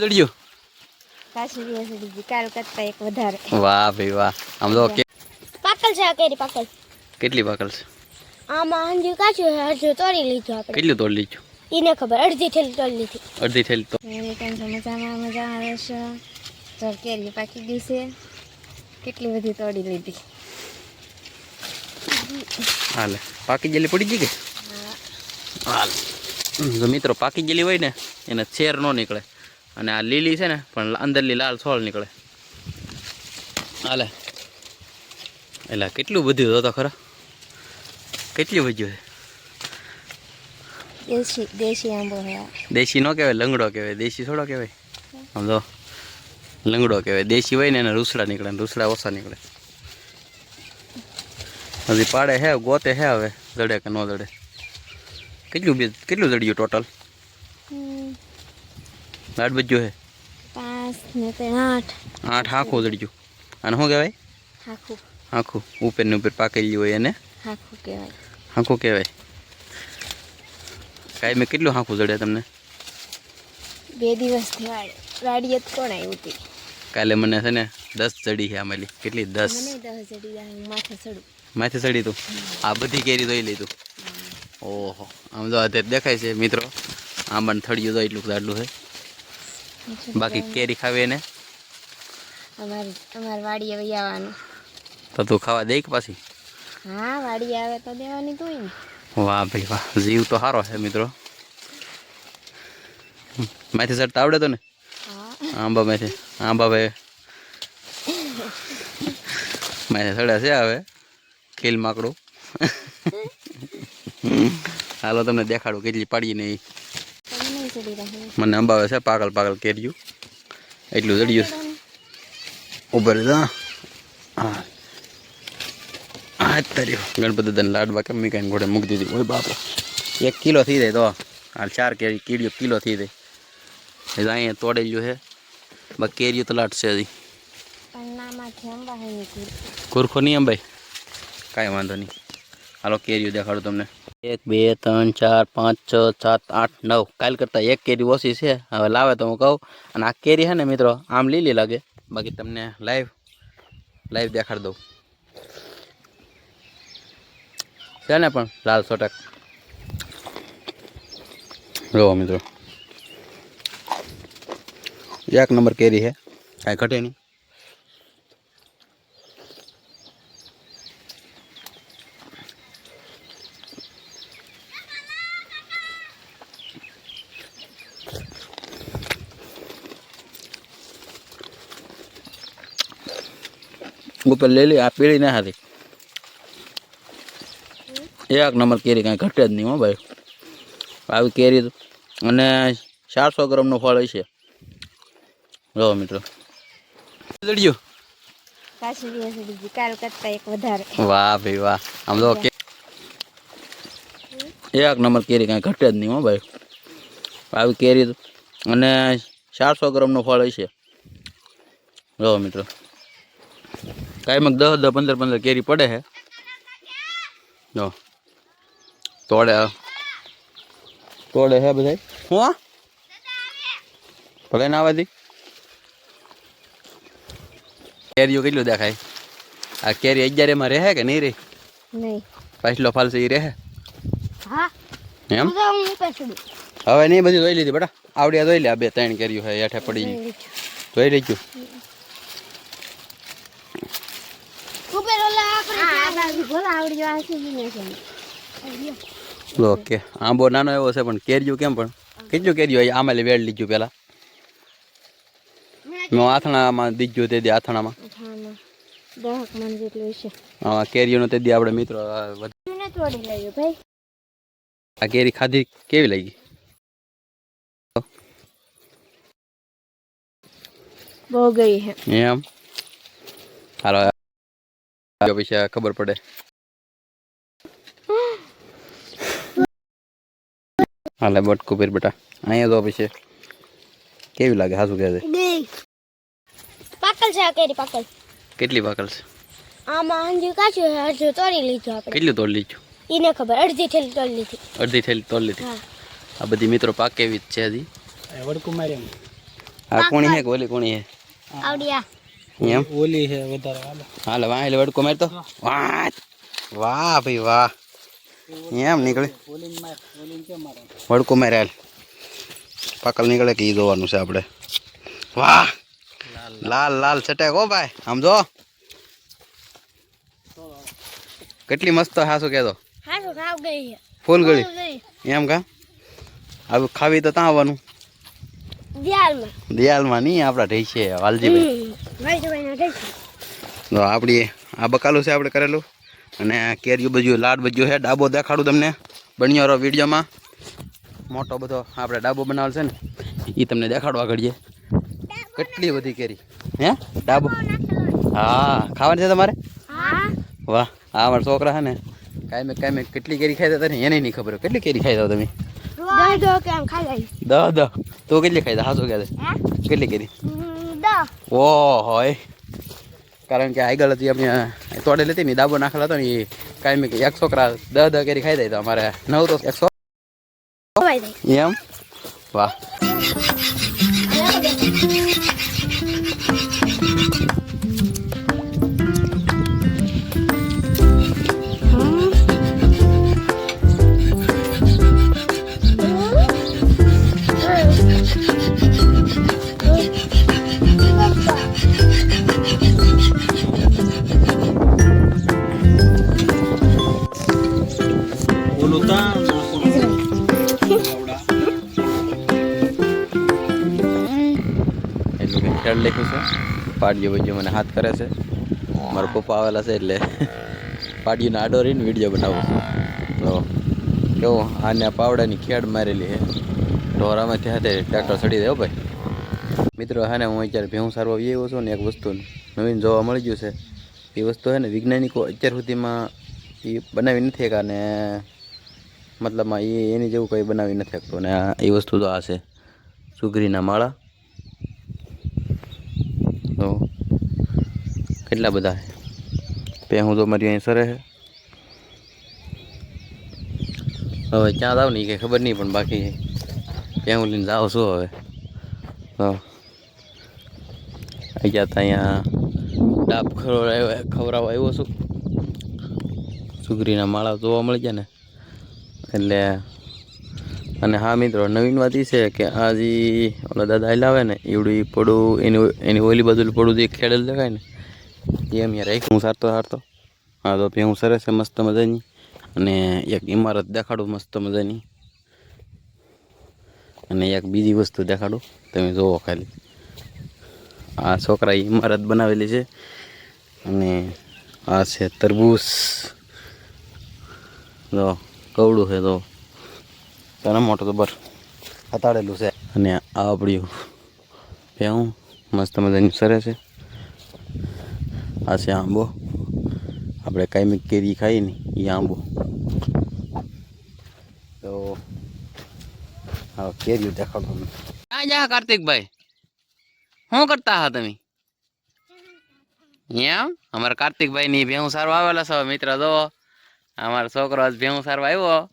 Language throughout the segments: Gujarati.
જડ્યું કાશી સડી કાલ કરતા એક વધારે. વાહ ભાઈ વાહ. આમ તો પાકલ છે કેરી પાકલ. કેટલી પાકલ છે આમાં અંજી કાચું છે અડધું તોડી લીધું આપણે. કેટલું તોડી લીધું એને ખબર અડધી થેલી તોડી લીધી. અડધી થેલી તો મજામાં મજા આવે છે. તો કેરી પાકી ગઈ છે કેટલી બધી તોડી લીધી. હાલે પાકી જેલી પડી ગઈ કે હાલ જો મિત્રો પાકી જેલી હોય ને એને છેર ન નીકળે અને આ લીલી છે ને પણ અંદરલી લાલ છોળ નીકળે. હાલે એટલે કેટલું બધું હતો ખરા કેટલી વધ્યું છે. દેશી આંબો હે. દેશી નો કહેવાય લંગડો કહેવાય દેશી થોડો કહેવાય. આમ તો લંગડો કહેવાય દેશી હોય ને એને રૂસડા નીકળે ને રૂસડા ઓછા નીકળે. હજી પાડે હે ગોતે હે હવે જડે કે ન જડે. કેટલું જડ્યું ટોટલ લાડ બજ્યો હે 5 ને 8 આખું જડ્યું. અને શું કહેવાય આખું ઉપર ને ઉપર પાકેલી હોય એને આખું કહેવાય. કાંઈ મેં કેટલું આખું જડે તમને 2 દિવસથી વાડીએ કોણ આવ્યું હતી. કાલે મને છે ને 10 જડી છે આમેલી. કેટલી 10 જડી માથે ચડી તું આ બધી કેરી દોઈ લીધું. ઓહો આમ તો અત્યારે દેખાય છે મિત્રો આંબાને થળિયું તો એટલું જાડલું છે. બાકી કેરી ખાવી એને અમાર વાડીએ વહી આવવાનું તો તું ખાવા દે કે પાછી. હા વાડી આવે તો દેવાની તો ને. વાહ ભાઈ વાહ જીવ તો સારો છે મિત્રો. માથે ચડતા આવડે તો ને આંબા માથે ભાઈ માથે ચડ્યા છે હવે ખીલ માકડું. હાલો તમને દેખાડું કેટલી પાડી નહીં. મને અંબાવે છે પાગલ કેર્યું એટલું જડ્યું છે. ઉભર હા હા તર્યો ગણપતિ દાદાને લાડવા કેમ મીકાઈને ઘોડે મૂકી દીધી. ઓય બાપો 1 કિલો થઈ જાય તો હાલ 4 કેરી કીડીઓ કિલો થઈ જાય. અહીંયા તોડેલું છે બાકી કેરીઓ તો લાટશે હજી. કુરખો નહીં અંબાઈ કાંઈ વાંધો નહીં. હાલો કેરીઓ દેખાડું તમને 1 2 3 4 5 6 7 8 9 કાલ કરતાં 1 કેરી ઓછી છે. હવે લાવે તો હું કહું. અને આ કેરી છે ને મિત્રો આમ લીલી લાગે બાકી તમને લાઈવ દેખાડી દઉં છે ને પણ લાલ છોટક જો મિત્રો 1 નંબર કેરી છે કાંઈ ઘટે નહીં. ઉપર લઈ લી આ પીળી ના હતી 1 નંબર કેરી કાંઈ ઘટે જ નહીં હો ભાઈ. આવી કેરી અને 400 ગ્રામનું ફળ હશે. જો મિત્રો જડ્યું કાશી સડી કાલ કરતા એક વધારે. વાહ ભાઈ વાહ. આમ તો 1 નંબર કેરી કાંઈ ઘટે જ નહીં હો ભાઈ. આવી કેરી અને 400 ગ્રામનું ફળ હશે. જો મિત્રો કાંઈ 10 15 કેરી પડે છે. જો તોડે હે બધા હું ભલે ના આવવાથી કેરીઓ કેટલું દેખાય. આ કેરી 11 માં રહે કે નહીં રહે પાછલો ફાલ છે એ રહે એમ. હવે નહીં બધી ધોઈ લીધી બેટા આવડ્યા ધોઈ લે. આ 2 3 કેરીઓ છે હેઠે પડી ધોઈ લઈ ગયું. ઓકે આંબો નાનો એવો છે પણ કેરીઓ કેમ પણ કેટલું કેરીઓ આમાં વેડ લીધું પેલા મેં આથણામાં દીધું તે દી આથણામાં હા કેરીઓનો તે દી આપણે મિત્રો આ કેરી ખાધી કેવી લાગી બહુ ગઈ હે એમ. હાલો પછી ખબર પડે. હાલે બટકું પેર બેટા અહીંયા તો પછી કેવી લાગે હાસુ કહે છે. પાકલ છે કેરી પાકલ. કેટલી પાકલ છે આમાં અંજી કાચું છે અડધું તોડી લીધું આપણે. કેટલું તોડી લીધું એને ખબર અડધી થેલી તોડી લીધી. અડધી થેલી તોડી લીધી. આ બધી મિત્રો પાકે એવી જ છે હજી. વડકું મારે આ કોણી હે કે ઓલી કોણી હે આવડિયા એમ ઓલી છે વધારે હાલે હાલ વાહ એટલે વડકો મારતો વાહ વાહ ભાઈ વાહ એમ નીકળે ઓલીન માર ઓલીન કે મારે વડકો મારે હાલ પાકલ નીકળે કે ઈ જોવાનું છે આપણે વાહ લાલ લાલ ચટેક હો ભાઈ આમ જો કેટલી મસ્ત હાસુ કહેતો હારું ખાવ ગઈ ફૂલ ગળી એમ કા હવે ખાવી તો ત્યાં આવવાનું દિયાલમાં દિયાલમાં નહીં આપણા ઢેસે વાલજીભાઈ ભાઈ ના તો આપણી આ બકાલું છે આપણે કરેલું અને કેરીયું બધું લાડ બધું છે ડાબો દેખાડું તમને બન્યો રહો વિડીયોમાં મોટો બધો આપણે ડાબો બનાવેલ છે ને એ તમને દેખાડવા ઘડીએ કેટલી બધી કેરી હે ડાબો હા ખાવાની છે તમારે હા વાહ આ અમારા છોકરા છે ને કાંઈ કેટલી કેરી ખાઈ હતા ને એને નહીં ખબર હોય. કેટલી કેરી ખાઈ દો તમે દો કેમ ખાઈ દહ તો કેટલી ખાઈ દો હાસો કહે કેટલી કેરી દો ઓહો કારણ કે આગળ હતી આપણે તોડેલી હતી ને ડાબો નાખેલો હતો ને એ કાંઈ એક છોકરા 10 કેરી ખાઈ દે તો અમારે 9 તો 100 એમ વાહ ઓલું તા એટલું કંઈ ખેડ લખ્યું છે પાડીઓ વજ્જો મને હાથ કરે છે મારા પપ્પા આવેલા છે એટલે પાડીઓને આડો રહીને વિડીયો બનાવું તો કેવું આને પાવડાની ખેડ મારેલી છે ઢોરામાંથી હાથે ટ્રેક્ટર ચડી દે ભાઈ મિત્રો હા ને હું અત્યારે ભેહું સારવા આવ્યો છું ને એક વસ્તુ નવીન જોવા મળી ગયું છે એ વસ્તુ છે ને વૈજ્ઞાનિકો અત્યાર સુધીમાં એ બનાવી નથી શકતા ને મતલબમાં એની જેવું કંઈ બનાવી નથી શકતો ને એ વસ્તુ તો આ છે સુગરીના માળા તો કેટલા બધા છે ભેહું તો મારી અહીં સરે છે હવે ક્યાં જાવ ને એ કંઈ ખબર નહીં પણ બાકી ભેહું લઈને જાવ છું હવે તો અહીંયા ડાબ ખવડાવવા આવ્યો છું સુગરીના માળા જોવા મળી જાય ને એટલે અને હા મિત્રો નવીન વાત એ છે કે આ જે ઓલા દાદા લાવે ને એવડું પડું એની ઓલી બાજુ પડું જે ખેડેલ દેખાય ને એ એમ રાખ્યું હું સારતો હા તો ભેહું સરસ છે મસ્ત મજાની અને એક ઇમારત દેખાડું મસ્ત મજાની અને એક બીજી વસ્તુ દેખાડું તમે જોવો ખાલી આ છોકરાએ ઇમારત બનાવેલી છે અને આ છે તરબૂચ જો કવડું છે તો તને મોટો તો બર હતાડેલું છે અને આ આપણી ભેહું મસ્ત મજાની સરે છે આ છે આંબો આપણે કાયમી કેરી ખાઈએ ને એ આંબો તો હા કેરીઓ દેખાડો ક્યાં જા કાર્તિકભાઈ શું કરતા હા તમે એમ અમારા કાર્તિકભાઈ ની ભેહું સારવા આવેલા છો મિત્ર જો અમારો છોકરો આજ ભેહું સારવા આવ્યો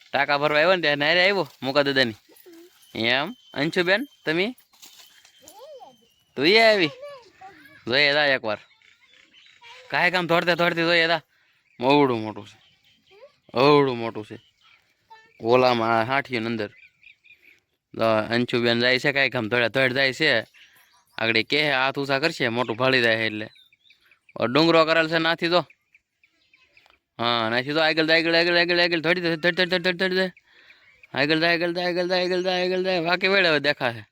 ટાંકા ભરવા આવ્યો ને ત્યાં નારે આવ્યો મુકા દાદાની એમ અંશુબેન તમે તું એ આવી જોઈએ દા એકવાર કાંઈ કામ થોડતી જોઈએ દા અવડું મોટું છે ઓલામાં હાઠીયું અંદર અંશુબેન જાય છે કાંઈ કામ થોડ જાય છે આગળ કે હાથ ઉષા કરશે મોટું ભાળી જાય એટલે ડુંગરો કરેલ છે નાથી તો હા નાથી તો આગળ થોડી આગળ જાય બાકી વેળે હવે દેખાશે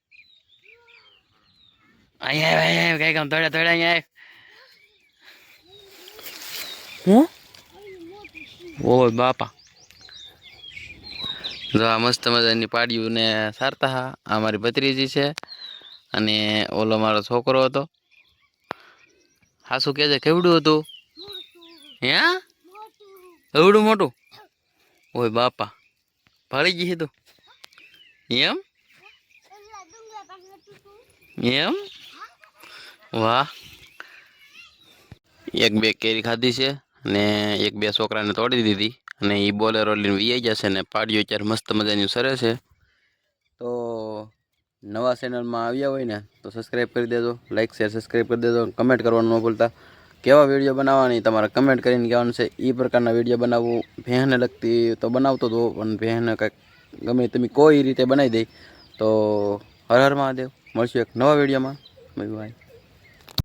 અહીંયા કઈ કામ થોડા અહીંયા હું ઓય બાપા જો આ મસ્ત મજાની પાડ્યું ને સારતા હા આ મારી ભત્રીજી છે અને ઓલો મારો છોકરો હતો હાસુ કે છે કેવડું હતું હે એવડું મોટું ઓય બાપા ભાળી ગઈ તું એમ વાહ એક બે કેરી ખાધી છે ને એક બે છોકરાને તોડી દીધી અને એ બોલેરો લઈને વી જશે ને પાડ્યું અત્યારે મસ્ત મજાની સરે છે તો નવા ચેનલમાં આવ્યા હોય ને તો સબસ્ક્રાઈબ કરી દેજો, લાઇક શેર સબસ્ક્રાઈબ કરી દેજો, કમેન્ટ કરવાનું ન ભૂલતા. કેવા વિડીયો બનાવવાની તમારે કમેન્ટ કરીને કહેવાનું છે. એ પ્રકારના વિડીયો બનાવવું, ભેંસને લગતી તો બનાવતો હતો પણ ભેંસને કંઈક ગમે તમે કોઈ રીતે બનાવી દઈ. તો હર હર મહાદેવ. મળશું એક નવા વિડીયોમાં. Bye bye.